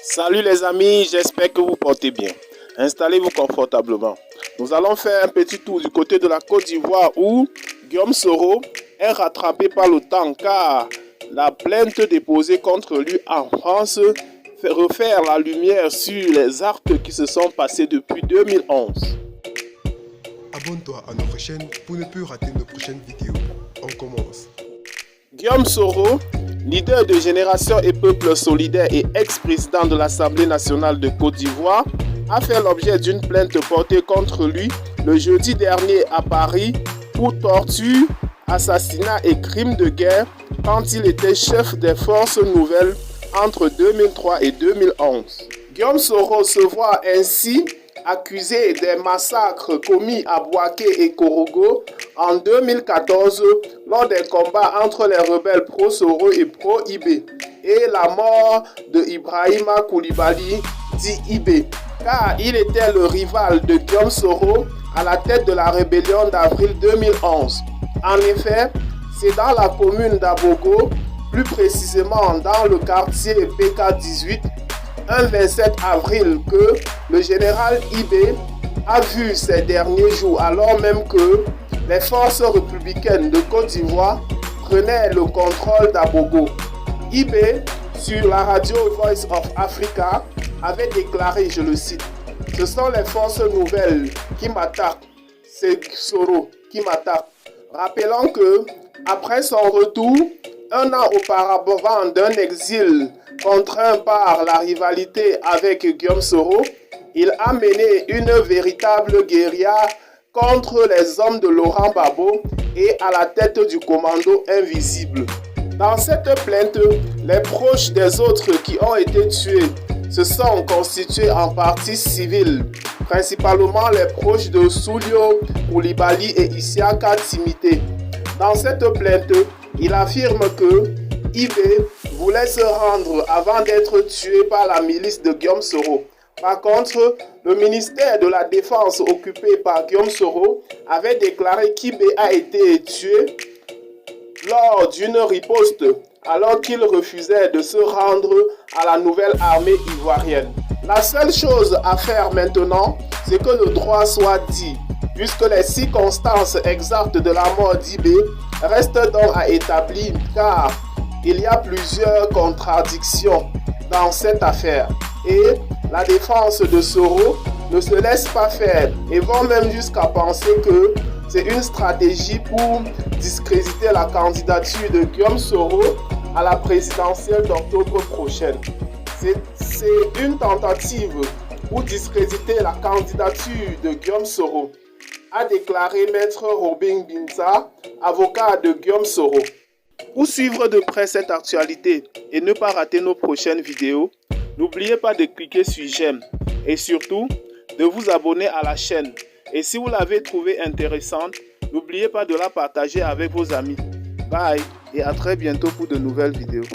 Salut les amis, j'espère que vous portez bien. Installez-vous confortablement. Nous allons faire un petit tour du côté de la Côte d'Ivoire où Guillaume Soro est rattrapé par le temps car la plainte déposée contre lui en France fait refaire la lumière sur les actes qui se sont passés depuis 2011. Abonne-toi à notre chaîne pour ne plus rater nos prochaines vidéos. On commence. Guillaume Soro, leader de Génération et Peuple Solidaire et ex-président de l'Assemblée nationale de Côte d'Ivoire, a fait l'objet d'une plainte portée contre lui le jeudi dernier à Paris pour torture, assassinat et crimes de guerre quand il était chef des forces nouvelles entre 2003 et 2011. Guillaume Soro se voit ainsi accusé des massacres commis à Bouaké et Korogo en 2014 lors des combats entre les rebelles pro-Soro et pro-IB et la mort de Ibrahima Koulibaly dit IB car il était le rival de Guillaume Soro à la tête de la rébellion d'avril 2011. En effet, c'est dans la commune d'Abogo, plus précisément dans le quartier PK18, un 27 avril que le général IB a vu ces derniers jours alors même que les forces républicaines de Côte d'Ivoire prenaient le contrôle d'Abogo. IB, sur la radio Voice of Africa, avait déclaré, je le cite, « Ce sont les forces nouvelles qui m'attaquent, c'est Soro qui m'attaque ». Rappelant que, après son retour, un an auparavant d'un exil contraint par la rivalité avec Guillaume Soro, il a mené une véritable guérilla contre les hommes de Laurent Gbagbo et à la tête du commando invisible. Dans cette plainte, les proches des autres qui ont été tués se sont constitués en partie civile, principalement les proches de Soulio Koulibaly et Isiaka Timité. Dans cette plainte, il affirme que IB voulait se rendre avant d'être tué par la milice de Guillaume Soro. Par contre, le ministère de la Défense occupé par Guillaume Soro avait déclaré qu'IB a été tué lors d'une riposte alors qu'il refusait de se rendre à la nouvelle armée ivoirienne. La seule chose à faire maintenant, c'est que le droit soit dit, puisque les circonstances exactes de la mort d'IB restent donc à établir car il y a plusieurs contradictions dans cette affaire et la défense de Soro ne se laisse pas faire et vont même jusqu'à penser que c'est une stratégie pour discréditer la candidature de Guillaume Soro à la présidentielle d'octobre prochaine. C'est une tentative pour discréditer la candidature de Guillaume Soro, a déclaré Maître Robin Binza, avocat de Guillaume Soro. Pour suivre de près cette actualité et ne pas rater nos prochaines vidéos, n'oubliez pas de cliquer sur j'aime et surtout de vous abonner à la chaîne. Et si vous l'avez trouvée intéressante, n'oubliez pas de la partager avec vos amis. Bye et à très bientôt pour de nouvelles vidéos.